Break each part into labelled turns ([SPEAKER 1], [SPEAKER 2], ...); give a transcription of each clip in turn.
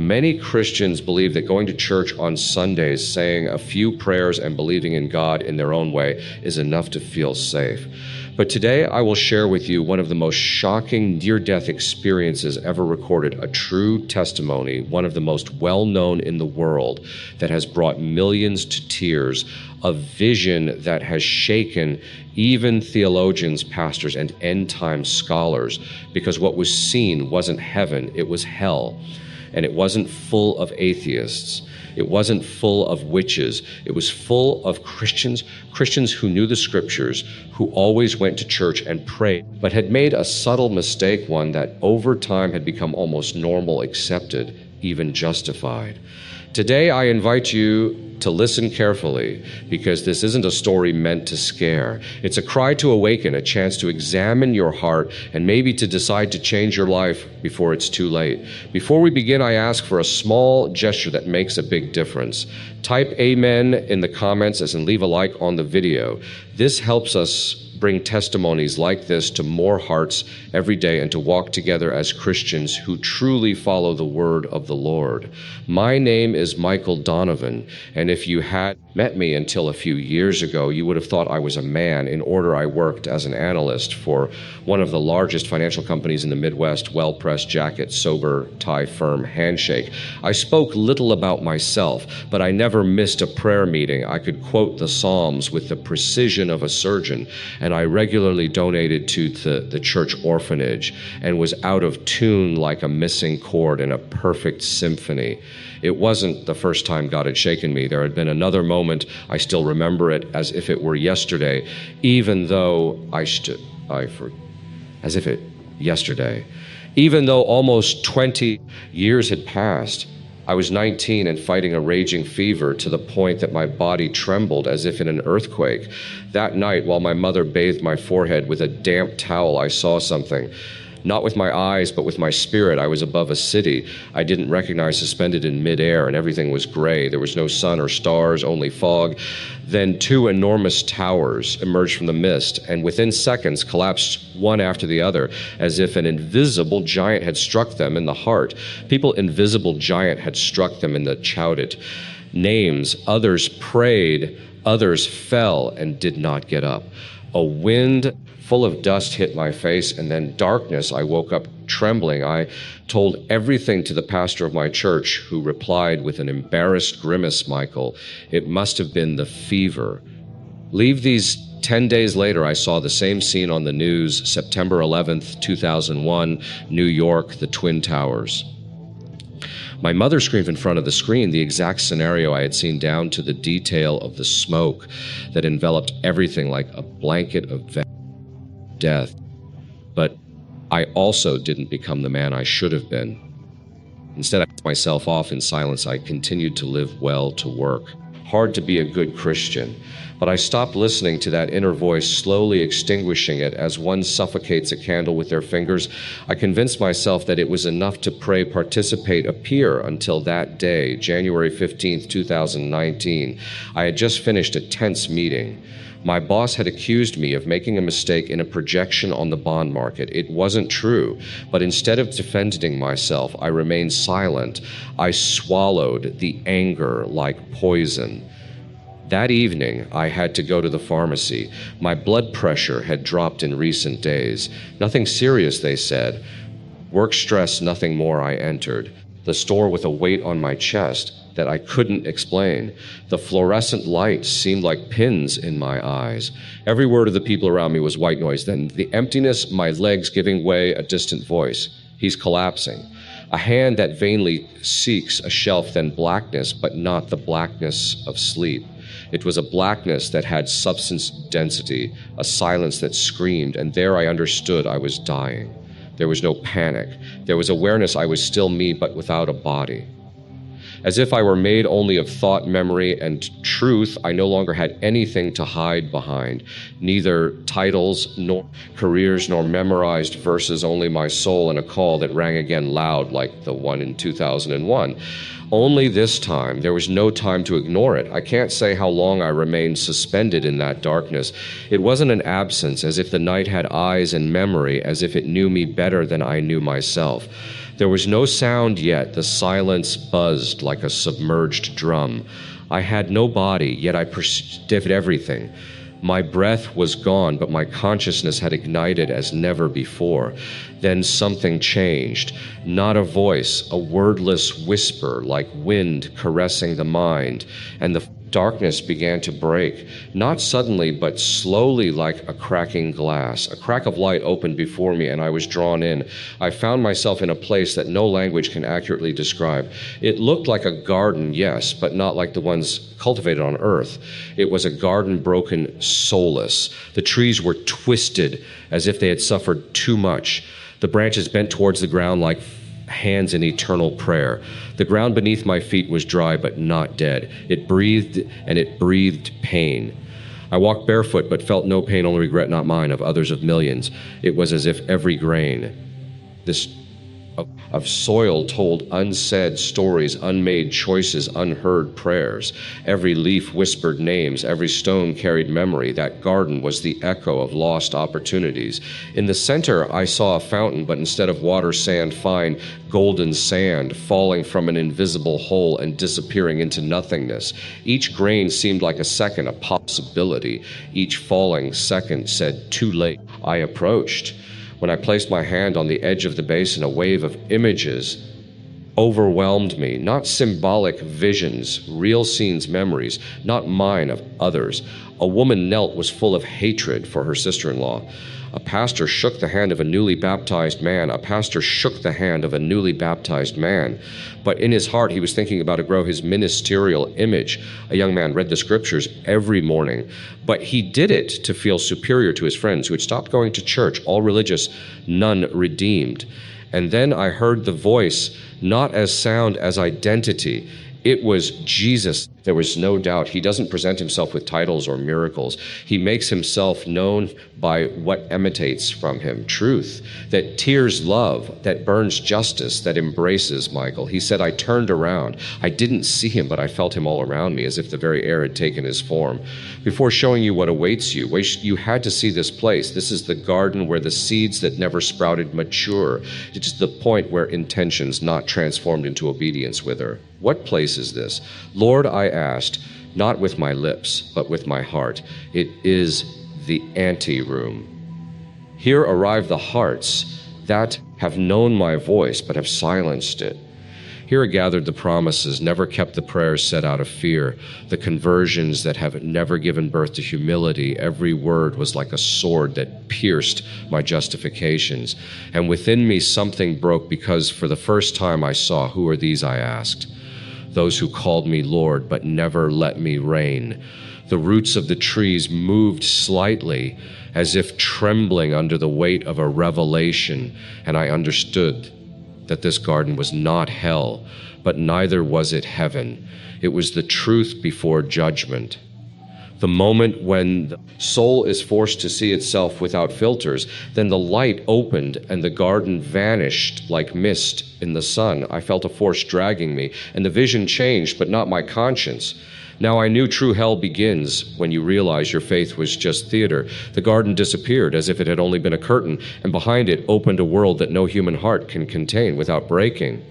[SPEAKER 1] Many Christians believe that going to church on Sundays, saying a few prayers and believing in God in their own way is enough to feel safe. But today I will share with you one of the most shocking near-death experiences ever recorded, a true testimony, one of the most well-known in the world, that has brought millions to tears, a vision that has shaken even theologians, pastors, and end-time scholars, because what was seen wasn't heaven, it was hell. And it wasn't full of atheists. It wasn't full of witches. It was full of Christians who knew the scriptures, who always went to church and prayed, but had made a subtle mistake, one that over time had become almost normal, accepted, even justified. Today, I invite you to listen carefully, because this isn't a story meant to scare. It's a cry to awaken, a chance to examine your heart, and maybe to decide to change your life before it's too late. Before we begin, I ask for a small gesture that makes a big difference. Type amen in the comments and leave a like on the video. This helps us bring testimonies like this to more hearts every day and to walk together as Christians who truly follow the word of the Lord. My name is Michael Donovan, and if you had met me until a few years ago, you would have thought I was a man. In order, I worked as an analyst for one of the largest financial companies in the Midwest, well-pressed jacket, sober tie firm, handshake. I spoke little about myself, but I never missed a prayer meeting. I could quote the Psalms with the precision of a surgeon, and I regularly donated to the church orphanage and was out of tune like a missing chord in a perfect symphony. It wasn't the first time God had shaken me. There had been another moment. I still remember it as if it were yesterday, even though Even though almost 20 years had passed. I was 19 and fighting a raging fever to the point that my body trembled as if in an earthquake. That night, while my mother bathed my forehead with a damp towel, I saw something. Not with my eyes, but with my spirit. I was above a city I didn't recognize, suspended in midair, and everything was gray. There was no sun or stars, only fog. Then two enormous towers emerged from the mist, and within seconds collapsed one after the other, as if an invisible giant had struck them in the heart. Invisible giant had struck them in the chowdit. Names, others prayed, others fell and did not get up. A wind full of dust hit my face, and then darkness. I woke up trembling. I told everything to the pastor of my church, who replied with an embarrassed grimace, "Michael, it must have been the fever." Leave these 10 days later, I saw the same scene on the news, September 11th, 2001, New York, the Twin Towers. My mother screamed in front of the screen the exact scenario I had seen, down to the detail of the smoke that enveloped everything like a blanket of death. But I also didn't become the man I should have been. Instead, I put myself off in silence. I continued to live well, to work. Hard to be a good Christian. But I stopped listening to that inner voice, slowly extinguishing it as one suffocates a candle with their fingers. I convinced myself that it was enough to pray, participate, appear until that day, January 15th, 2019. I had just finished a tense meeting. My boss had accused me of making a mistake in a projection on the bond market. It wasn't true, but instead of defending myself, I remained silent. I swallowed the anger like poison. That evening, I had to go to the pharmacy. My blood pressure had dropped in recent days. Nothing serious, they said. Work stress, nothing more. I entered the store with a weight on my chest that I couldn't explain. The fluorescent light seemed like pins in my eyes. Every word of the people around me was white noise. Then the emptiness, my legs giving way, a distant voice. He's collapsing. A hand that vainly seeks a shelf, then blackness, but not the blackness of sleep. It was a blackness that had substance density, a silence that screamed, and there I understood I was dying. There was no panic. There was awareness I was still me, but without a body. As if I were made only of thought, memory, and truth, I no longer had anything to hide behind. Neither titles, nor careers, nor memorized verses, only my soul and a call that rang again loud like the one in 2001. Only this time, there was no time to ignore it. I can't say how long I remained suspended in that darkness. It wasn't an absence, as if the night had eyes and memory, as if it knew me better than I knew myself. There was no sound yet. The silence buzzed like a submerged drum. I had no body, yet I perceived everything. My breath was gone, but my consciousness had ignited as never before. Then something changed. Not a voice, a wordless whisper like wind caressing the mind, and the darkness began to break, not suddenly, but slowly like a cracking glass. A crack of light opened before me, and I was drawn in. I found myself in a place that no language can accurately describe. It looked like a garden, yes, but not like the ones cultivated on earth. It was a garden broken soulless. The trees were twisted as if they had suffered too much. The branches bent towards the ground like hands in eternal prayer. The ground beneath my feet was dry but not dead. It breathed, and it breathed pain. I walked barefoot but felt no pain, only regret, not mine, of others, of millions. It was as if every grain of soil told unsaid stories, unmade choices, unheard prayers. Every leaf whispered names, every stone carried memory. That garden was the echo of lost opportunities. In the center, I saw a fountain, but instead of water, sand, fine golden sand falling from an invisible hole and disappearing into nothingness. Each grain seemed like a second, a possibility. Each falling second said, "Too late." I approached. When I placed my hand on the edge of the basin, a wave of images overwhelmed me. Not symbolic visions, real scenes, memories, not mine, of others. A woman knelt, was full of hatred for her sister-in-law. A pastor shook the hand of a newly baptized man. A pastor shook the hand of a newly baptized man. But in his heart, he was thinking about to grow his ministerial image. A young man read the scriptures every morning, but he did it to feel superior to his friends who had stopped going to church, all religious, none redeemed. And then I heard the voice, not as sound as identity. It was Jesus. There was no doubt. He doesn't present himself with titles or miracles. He makes himself known by what emanates from him. Truth that tears love, that burns justice, that embraces Michael. He said, I turned around. I didn't see him, but I felt him all around me, as if the very air had taken his form. Before showing you what awaits you, you had to see this place. This is the garden where the seeds that never sprouted mature. It is the point where intentions not transformed into obedience wither. What place is this? Lord, I asked, not with my lips, but with my heart. It is the anteroom. Here arrive the hearts that have known my voice, but have silenced it. Here are gathered the promises, never kept the prayers said out of fear, the conversions that have never given birth to humility. Every word was like a sword that pierced my justifications. And within me something broke, because for the first time I saw, who are these, I asked. Those who called me Lord, but never let me reign. The roots of the trees moved slightly, as if trembling under the weight of a revelation, and I understood that this garden was not hell, but neither was it heaven. It was the truth before judgment. The moment when the soul is forced to see itself without filters, then the light opened and the garden vanished like mist in the sun. I felt a force dragging me, and the vision changed, but not my conscience. Now I knew true hell begins when you realize your faith was just theater. The garden disappeared as if it had only been a curtain, and behind it opened a world that no human heart can contain without breaking.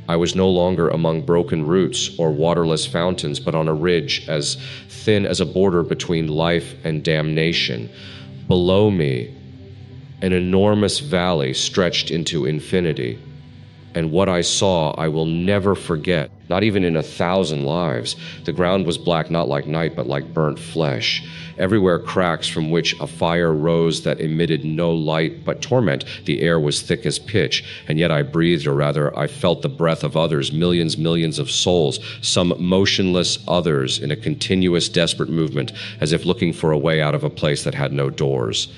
[SPEAKER 1] I was no longer among broken roots or waterless fountains, but on a ridge as thin as a border between life and damnation. Below me, an enormous valley stretched into infinity. And what I saw, I will never forget, not even in 1,000 lives. The ground was black, not like night, but like burnt flesh. Everywhere cracks from which a fire rose that emitted no light but torment. The air was thick as pitch, and yet I breathed, or rather, I felt the breath of others, millions of souls, some motionless others in a continuous, desperate movement, as if looking for a way out of a place that had no doors.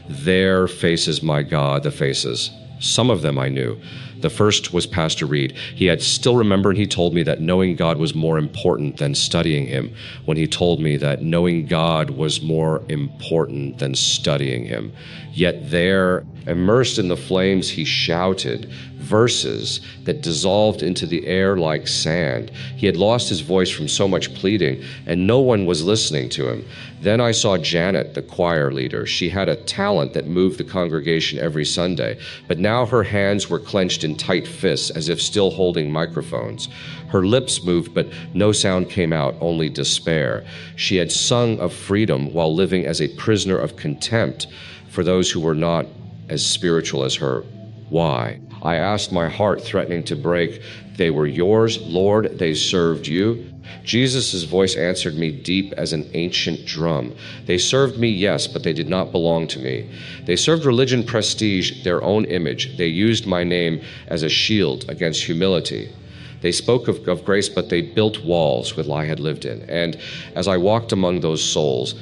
[SPEAKER 1] There faces my God, the faces. Some of them I knew. The first was Pastor Reed. He had still remembered, and he told me that knowing God was more important than studying him. When he told me that knowing God was more important than studying him. Yet there, immersed in the flames, he shouted, verses that dissolved into the air like sand. He had lost his voice from so much pleading, and no one was listening to him. Then I saw Janet, the choir leader. She had a talent that moved the congregation every Sunday, but now her hands were clenched in tight fists as if still holding microphones. Her lips moved, but no sound came out, only despair. She had sung of freedom while living as a prisoner of contempt for those who were not as spiritual as her. Why? I asked, my heart threatening to break. They were yours, Lord, they served you. Jesus' voice answered me deep as an ancient drum. They served me, yes, but they did not belong to me. They served religion, prestige, their own image. They used my name as a shield against humility. They spoke of grace, but they built walls with what I had lived in. And as I walked among those souls,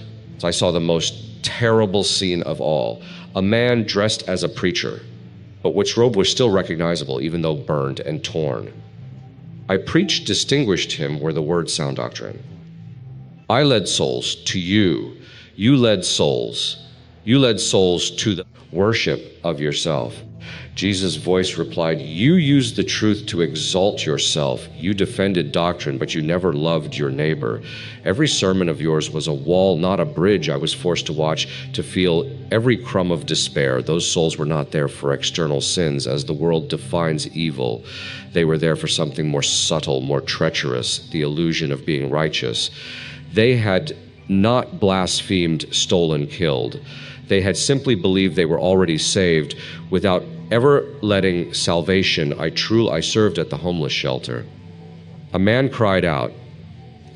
[SPEAKER 1] I saw the most terrible scene of all. A man dressed as a preacher, but which robe was still recognizable, even though burned and torn. I preached distinguished him where the words sound doctrine. I led souls to you. You led souls. You led souls to the worship of yourself. Jesus' voice replied, you used the truth to exalt yourself. You defended doctrine, but you never loved your neighbor. Every sermon of yours was a wall, not a bridge I was forced to watch to feel every crumb of despair. Those souls were not there for external sins, as the world defines evil. They were there for something more subtle, more treacherous, the illusion of being righteous. They had not blasphemed, stolen, killed. They had simply believed they were already saved without ever letting salvation. I served at the homeless shelter. A man cried out,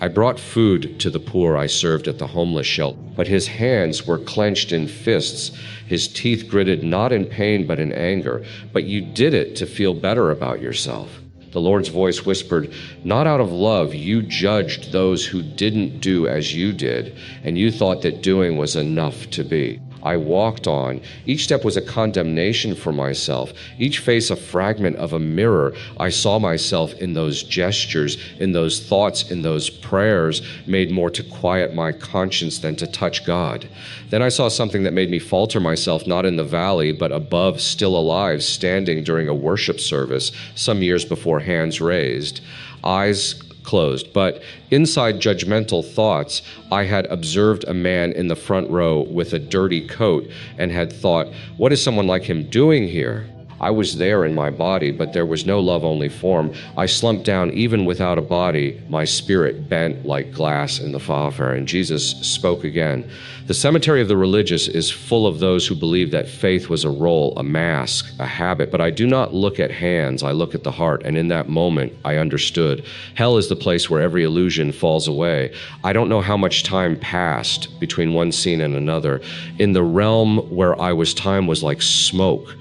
[SPEAKER 1] I brought food to the poor. I served at the homeless shelter. But his hands were clenched in fists, his teeth gritted not in pain but in anger. But you did it to feel better about yourself. The Lord's voice whispered, not out of love, you judged those who didn't do as you did, and you thought that doing was enough to be. I walked on. Each step was a condemnation for myself, each face a fragment of a mirror. I saw myself in those gestures, in those thoughts, in those prayers, made more to quiet my conscience than to touch God. Then I saw something that made me falter myself, not in the valley, but above, still alive, standing during a worship service some years before, hands raised, eyes closed, but inside judgmental thoughts, I had observed a man in the front row with a dirty coat and had thought, what is someone like him doing here? I was there in my body, but there was no love-only form. I slumped down even without a body, my spirit bent like glass in the fire, and Jesus spoke again. The cemetery of the religious is full of those who believe that faith was a role, a mask, a habit, but I do not look at hands, I look at the heart, and in that moment, I understood. Hell is the place where every illusion falls away. I don't know how much time passed between one scene and another. In the realm where I was, time was like smoke.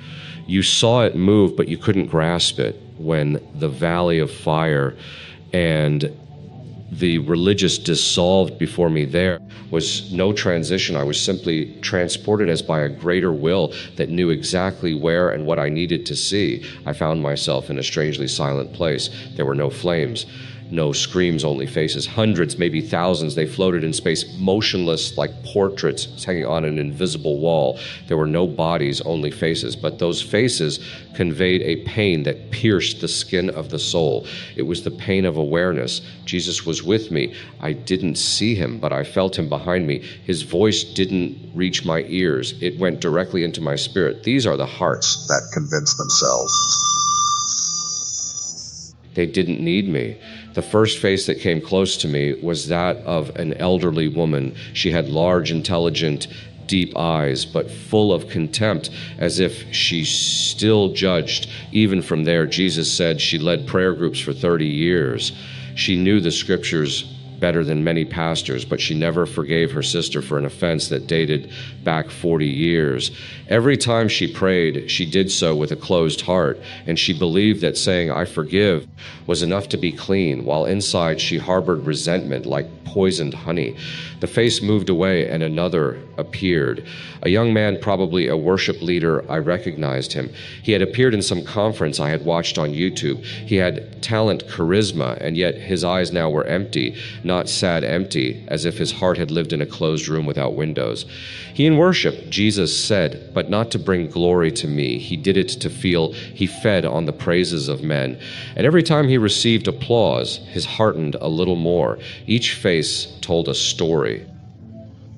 [SPEAKER 1] You saw it move, but you couldn't grasp it. When the valley of fire and the religious dissolved before me, there was no transition. I was simply transported as by a greater will that knew exactly where and what I needed to see. I found myself in a strangely silent place. There were no flames, no screams, only faces. Hundreds, maybe thousands, they floated in space, motionless like portraits hanging on an invisible wall. There were no bodies, only faces, but those faces conveyed a pain that pierced the skin of the soul. It was the pain of awareness. Jesus was with me. I didn't see him, but I felt him behind me. His voice didn't reach my ears. It went directly into my spirit. These are the hearts that convince themselves they didn't need me. The first face that came close to me was that of an elderly woman. She had large, intelligent, deep eyes, but full of contempt, as if she still judged. Even from there, Jesus said she led prayer groups for 30 years. She knew the scriptures better than many pastors, but she never forgave her sister for an offense that dated back 40 years. Every time she prayed, she did so with a closed heart, and she believed that saying, I forgive, was enough to be clean, while inside she harbored resentment like poisoned honey. The face moved away and another appeared. A young man, probably a worship leader. I recognized him. He had appeared in some conference I had watched on YouTube. He had talent, charisma, and yet his eyes now were empty, not sad empty, as if his heart had lived in a closed room without windows. He in worship, Jesus said, but not to bring glory to me. He did it to feel he fed on the praises of men. And every time he received applause, his heartened a little more. Each face told a story.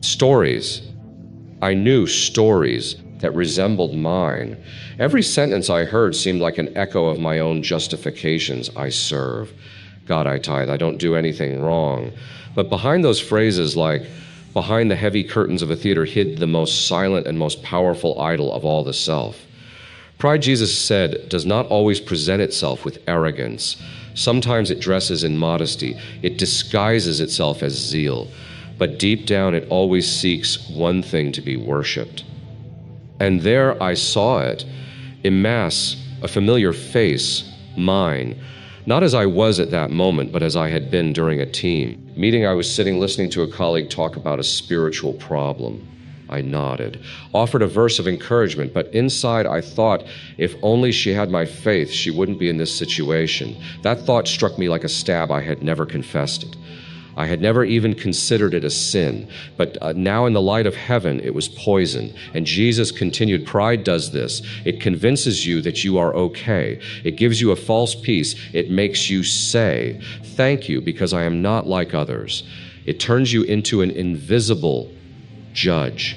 [SPEAKER 1] Stories. I knew stories that resembled mine. Every sentence I heard seemed like an echo of my own justifications. I serve. God, I tithe. I don't do anything wrong. But behind those phrases, like behind the heavy curtains of a theater, hid the most silent and most powerful idol of all, the self. Pride, Jesus said, does not always present itself with arrogance. Sometimes it dresses in modesty. It disguises itself as zeal. But deep down, it always seeks one thing: to be worshipped. And there I saw it, en masse, a familiar face, mine, not as I was at that moment, but as I had been during a team meeting. I was sitting listening to a colleague talk about a spiritual problem. I nodded, offered a verse of encouragement, but inside I thought, if only she had my faith, she wouldn't be in this situation. That thought struck me like a stab. I had never confessed it. I had never even considered it a sin, but now in the light of heaven, it was poison. And Jesus continued, pride does this. It convinces you that you are okay. It gives you a false peace. It makes you say, thank you, because I am not like others. It turns you into an invisible judge.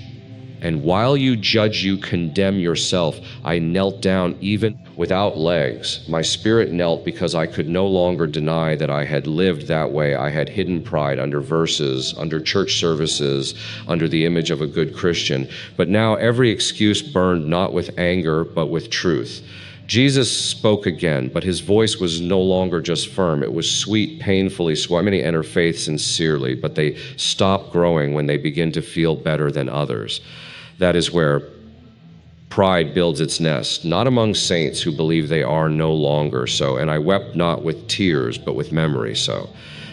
[SPEAKER 1] And while you judge, you condemn yourself. I knelt down even without legs. My spirit knelt because I could no longer deny that I had lived that way. I had hidden pride under verses, under church services, under the image of a good Christian. But now every excuse burned not with anger, but with truth. Jesus spoke again, but his voice was no longer just firm. It was sweet, painfully sweet. Many enter faith sincerely, but they stop growing when they begin to feel better than others. That is where pride builds its nest, not among saints who believe they are no longer so. And I wept not with tears, but with memory so.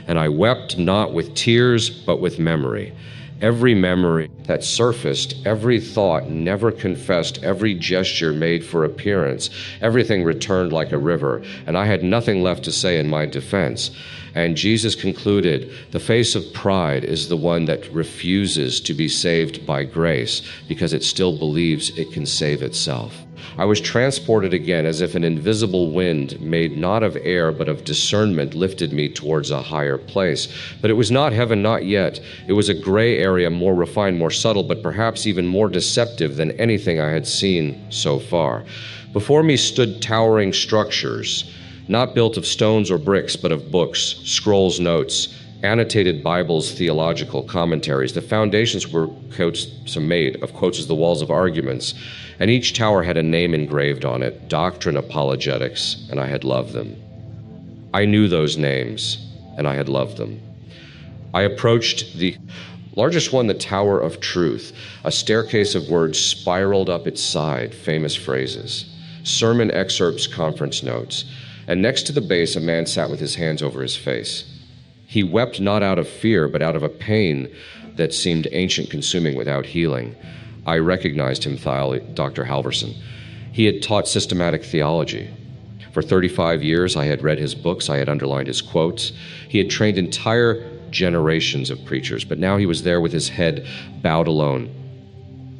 [SPEAKER 1] And I wept not with tears, but with memory. Every memory that surfaced, every thought never confessed, every gesture made for appearance, everything returned like a river, and I had nothing left to say in my defense. And Jesus concluded, the face of pride is the one that refuses to be saved by grace because it still believes it can save itself. I was transported again as if an invisible wind made not of air but of discernment lifted me towards a higher place. But it was not heaven, not yet. It was a gray area, more refined, more subtle, but perhaps even more deceptive than anything I had seen so far. Before me stood towering structures, not built of stones or bricks, but of books, scrolls, notes, annotated Bibles, theological commentaries. The foundations were made of quotes as the walls of arguments, and each tower had a name engraved on it, doctrine, apologetics, and I had loved them. I knew those names, and I had loved them. I approached the largest one, the Tower of Truth. A staircase of words spiraled up its side, famous phrases, sermon excerpts, conference notes. And next to the base, a man sat with his hands over his face. He wept not out of fear, but out of a pain that seemed ancient, consuming, without healing. I recognized him, Dr. Halverson. He had taught systematic theology. For 35 years, I had read his books. I had underlined his quotes. He had trained entire generations of preachers, but now he was there with his head bowed alone.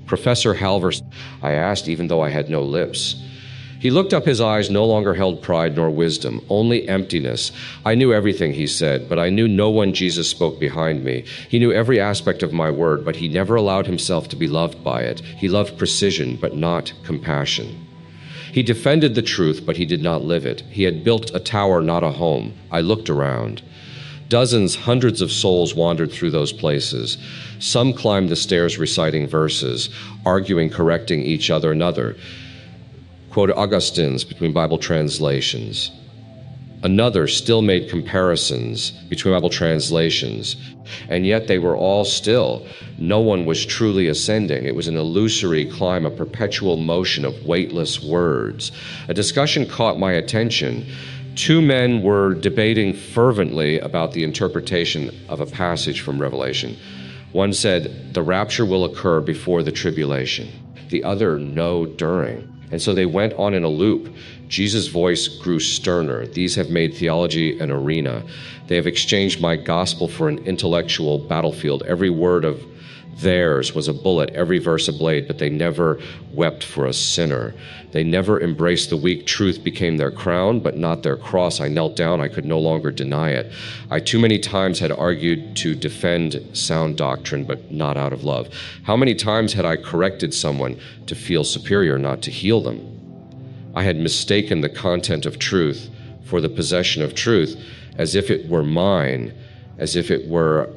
[SPEAKER 1] Professor Halverson, I asked, even though I had no lips. He looked up, his eyes no longer held pride nor wisdom, only emptiness. I knew everything he said, but I knew no one Jesus spoke behind me. He knew every aspect of my word, but he never allowed himself to be loved by it. He loved precision, but not compassion. He defended the truth, but he did not live it. He had built a tower, not a home. I looked around. Dozens, hundreds of souls wandered through those places. Some climbed the stairs reciting verses, arguing, correcting each other, another quoted Augustine's between Bible translations. Another still made comparisons between Bible translations, and yet they were all still. No one was truly ascending. It was an illusory climb, a perpetual motion of weightless words. A discussion caught my attention. Two men were debating fervently about the interpretation of a passage from Revelation. One said, the rapture will occur before the tribulation. The other, no, during. And so they went on in a loop. Jesus' voice grew sterner. These have made theology an arena. They have exchanged my gospel for an intellectual battlefield. Every word of theirs was a bullet, every verse a blade, but they never wept for a sinner. They never embraced the weak. Truth became their crown, but not their cross. I knelt down. I could no longer deny it. I too many times had argued to defend sound doctrine, but not out of love. How many times had I corrected someone to feel superior, not to heal them? I had mistaken the content of truth for the possession of truth, as if it were mine, as if it were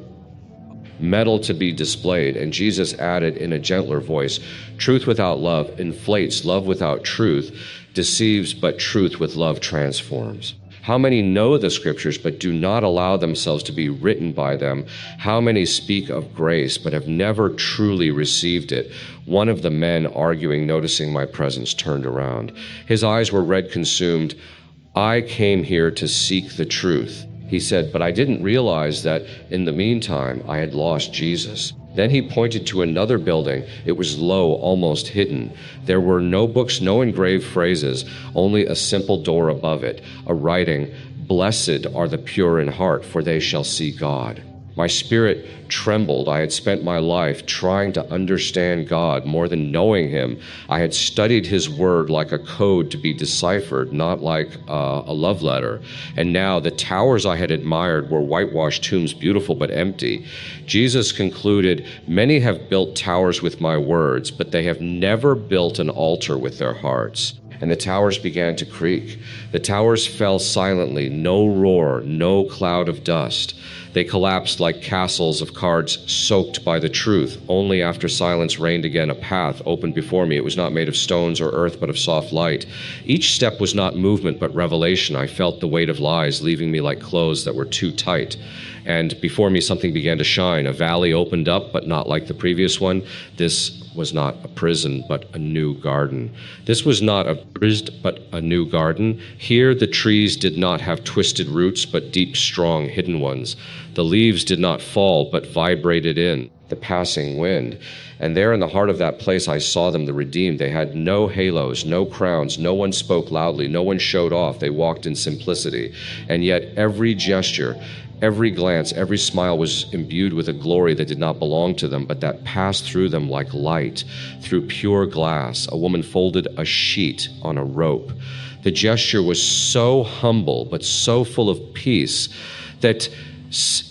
[SPEAKER 1] metal to be displayed. And Jesus added in a gentler voice, truth without love inflates, love without truth deceives, but truth with love transforms. How many know the scriptures but do not allow themselves to be written by them? How many speak of grace but have never truly received it? One of the men arguing, noticing my presence, turned around. His eyes were red consumed. I came here to seek the truth. He said, but I didn't realize that in the meantime I had lost Jesus. Then he pointed to another building. It was low, almost hidden. There were no books, no engraved phrases, only a simple door above it, a writing, blessed are the pure in heart, for they shall see God. My spirit trembled. I had spent my life trying to understand God more than knowing him. I had studied his word like a code to be deciphered, not like a love letter. And now the towers I had admired were whitewashed tombs, beautiful but empty. Jesus concluded, many have built towers with my words, but they have never built an altar with their hearts. And the towers began to creak. The towers fell silently, no roar, no cloud of dust. They collapsed like castles of cards soaked by the truth. Only after silence reigned again, a path opened before me. It was not made of stones or earth, but of soft light. Each step was not movement, but revelation. I felt the weight of lies leaving me like clothes that were too tight. And before me, something began to shine. A valley opened up, but not like the previous one. This was not a prison, but a new garden. This was not a prison, but a new garden. Here, the trees did not have twisted roots, but deep, strong, hidden ones. The leaves did not fall, but vibrated in the passing wind. And there in the heart of that place, I saw them, the redeemed. They had no halos, no crowns. No one spoke loudly. No one showed off. They walked in simplicity. And yet every gesture, every glance, every smile was imbued with a glory that did not belong to them, but that passed through them like light, through pure glass. A woman folded a sheet on a rope. The gesture was so humble, but so full of peace that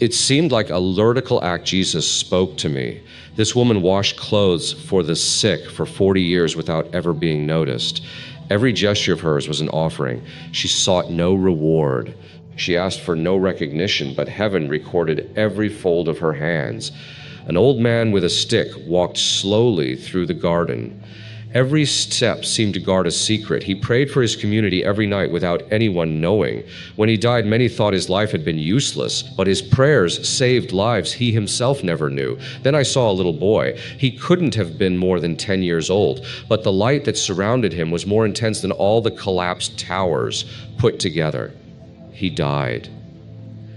[SPEAKER 1] it seemed like a liturgical act. Jesus spoke to me. This woman washed clothes for the sick for 40 years without ever being noticed. Every gesture of hers was an offering. She sought no reward. She asked for no recognition, but heaven recorded every fold of her hands. An old man with a stick walked slowly through the garden. Every step seemed to guard a secret. He prayed for his community every night without anyone knowing. When he died, many thought his life had been useless, but his prayers saved lives he himself never knew. Then I saw a little boy. He couldn't have been more than 10 years old, but the light that surrounded him was more intense than all the collapsed towers put together. He died.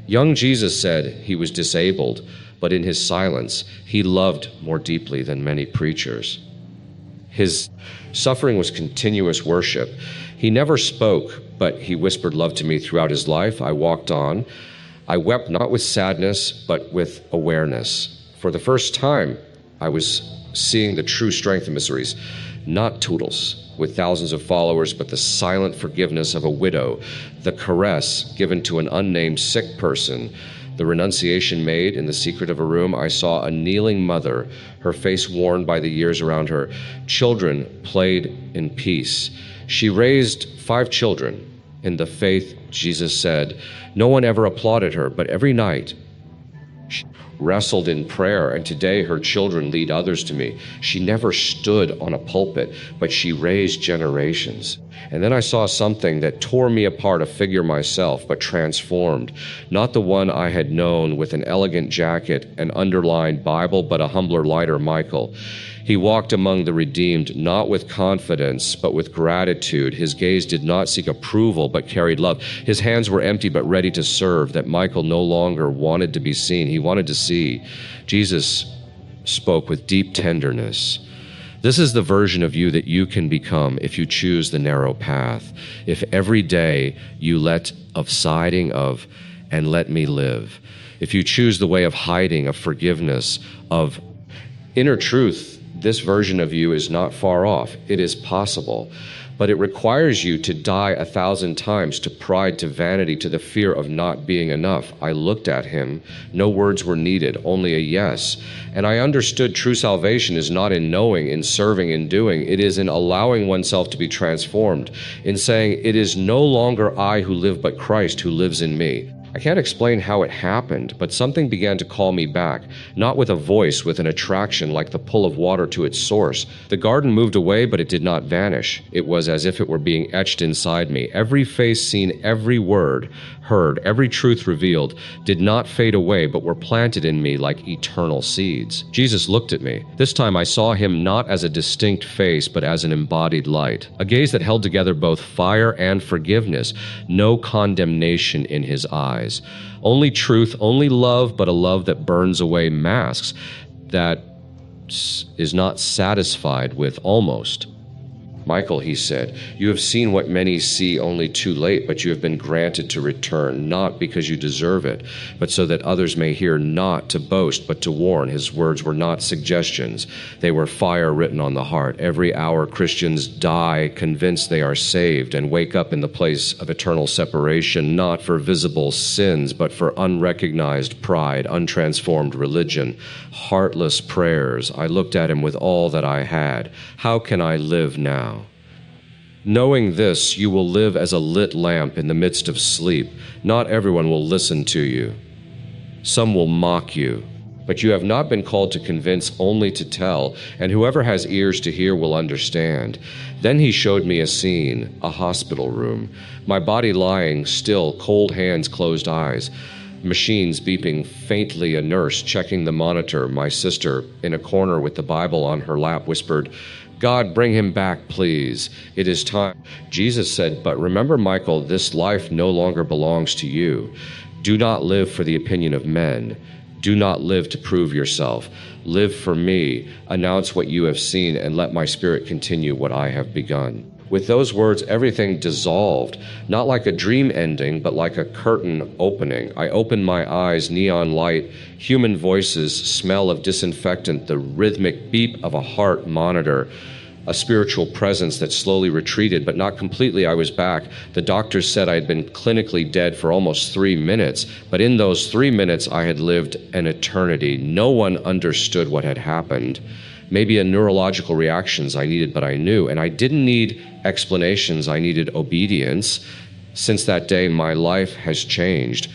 [SPEAKER 1] Young Jesus said he was disabled, but in his silence, he loved more deeply than many preachers. His suffering was continuous worship. He never spoke, but he whispered love to me throughout his life. I walked on. I wept not with sadness, but with awareness. For the first time, I was seeing the true strength of mysteries, not toodles with thousands of followers, but the silent forgiveness of a widow, the caress given to an unnamed sick person, the renunciation made in the secret of a room. I saw a kneeling mother, her face worn by the years around her. Children played in peace. She raised 5 children in the faith Jesus said. No one ever applauded her, but every night she wrestled in prayer, and today her children lead others to me. She never stood on a pulpit, but she raised generations. And then I saw something that tore me apart, a figure myself, but transformed. Not the one I had known with an elegant jacket and underlined Bible, but a humbler, lighter Michael. He walked among the redeemed, not with confidence, but with gratitude. His gaze did not seek approval, but carried love. His hands were empty, but ready to serve, that Michael no longer wanted to be seen. He wanted to see. Jesus spoke with deep tenderness. This is the version of you that you can become if you choose the narrow path. If every day you let of siding of and let me live. If you choose the way of hiding, of forgiveness, of inner truth, this version of you is not far off. It is possible. But it requires you to die 1,000 times to pride, to vanity, to the fear of not being enough. I looked at him. No words were needed, only a yes. And I understood true salvation is not in knowing, in serving, in doing. It is in allowing oneself to be transformed, in saying, it is no longer I who live, but Christ who lives in me. I can't explain how it happened, but something began to call me back, not with a voice, with an attraction like the pull of water to its source. The garden moved away, but it did not vanish. It was as if it were being etched inside me. Every face seen, every word heard, every truth revealed, did not fade away, but were planted in me like eternal seeds. Jesus looked at me. This time I saw him not as a distinct face, but as an embodied light, a gaze that held together both fire and forgiveness, no condemnation in his eyes. Only truth, only love, but a love that burns away masks, that is not satisfied with almost. Michael, he said, you have seen what many see only too late, but you have been granted to return, not because you deserve it, but so that others may hear, not to boast, but to warn. His words were not suggestions. They were fire written on the heart. Every hour Christians die convinced they are saved and wake up in the place of eternal separation, not for visible sins, but for unrecognized pride, untransformed religion, heartless prayers. I looked at him with all that I had. How can I live now? Knowing this, you will live as a lit lamp in the midst of sleep. Not everyone will listen to you. Some will mock you. But you have not been called to convince, only to tell, and whoever has ears to hear will understand. Then he showed me a scene, a hospital room. My body lying still, cold hands, closed eyes. Machines beeping faintly, a nurse checking the monitor. My sister, in a corner with the Bible on her lap, whispered, God, bring him back, please. It is time. Jesus said, but remember, Michael, this life no longer belongs to you. Do not live for the opinion of men. Do not live to prove yourself. Live for me. Announce what you have seen, and let my spirit continue what I have begun. With those words, everything dissolved, not like a dream ending, but like a curtain opening. I opened my eyes, neon light, human voices, smell of disinfectant, the rhythmic beep of a heart monitor, a spiritual presence that slowly retreated, but not completely. I was back. The doctors said I had been clinically dead for almost 3 minutes, but in those 3 minutes, I had lived an eternity. No one understood what had happened. Maybe a neurological reactions I needed, but I knew. And I didn't need explanations, I needed obedience. Since that day, my life has changed.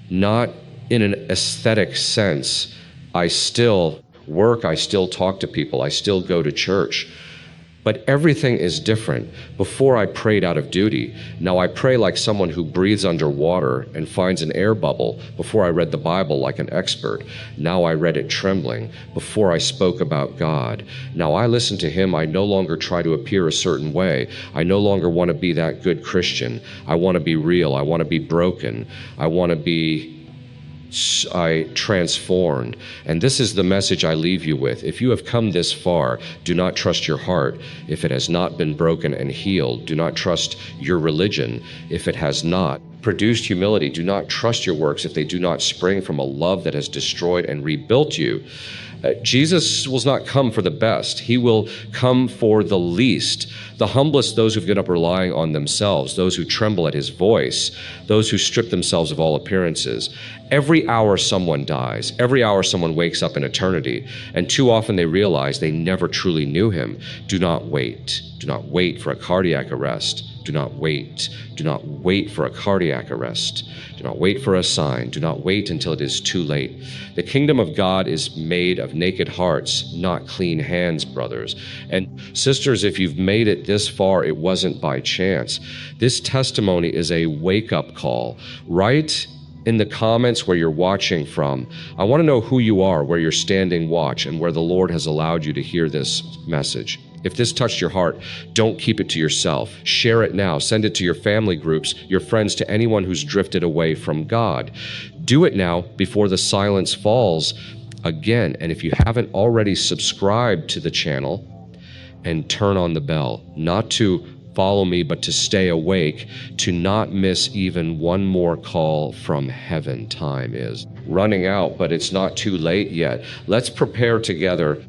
[SPEAKER 1] Not in an aesthetic sense. I still work, I still talk to people, I still go to church. But everything is different. Before I prayed out of duty. Now I pray like someone who breathes underwater and finds an air bubble. Before I read the Bible like an expert. Now I read it trembling. Before I spoke about God. Now I listen to him. I no longer try to appear a certain way. I no longer want to be that good Christian. I want to be real. I want to be broken. I want to be transformed. And this is the message I leave you with. If you have come this far, do not trust your heart if it has not been broken and healed. Do not trust your religion if it has not produced humility. Do not trust your works if they do not spring from a love that has destroyed and rebuilt you. Jesus will not come for the best. He will come for the least, the humblest, those who've given up relying on themselves, those who tremble at his voice, those who strip themselves of all appearances. Every hour someone dies, every hour someone wakes up in eternity, and too often they realize they never truly knew him. Do not wait. Do not wait for a cardiac arrest. Do not wait. Do not wait for a cardiac arrest. Do not wait for a sign. Do not wait until it is too late. The kingdom of God is made of naked hearts, not clean hands, brothers. And sisters, if you've made it this far, it wasn't by chance. This testimony is a wake-up call. Right in the comments where you're watching from. I want to know who you are, where you're standing watch, and where the Lord has allowed you to hear this message. If this touched your heart, don't keep it to yourself. Share it now. Send it to your family groups, your friends, to anyone who's drifted away from God. Do it now before the silence falls again. And if you haven't already subscribed to the channel, and turn on the bell, not to follow me, but to stay awake, to not miss even one more call from heaven. Time is running out, but it's not too late yet. Let's prepare together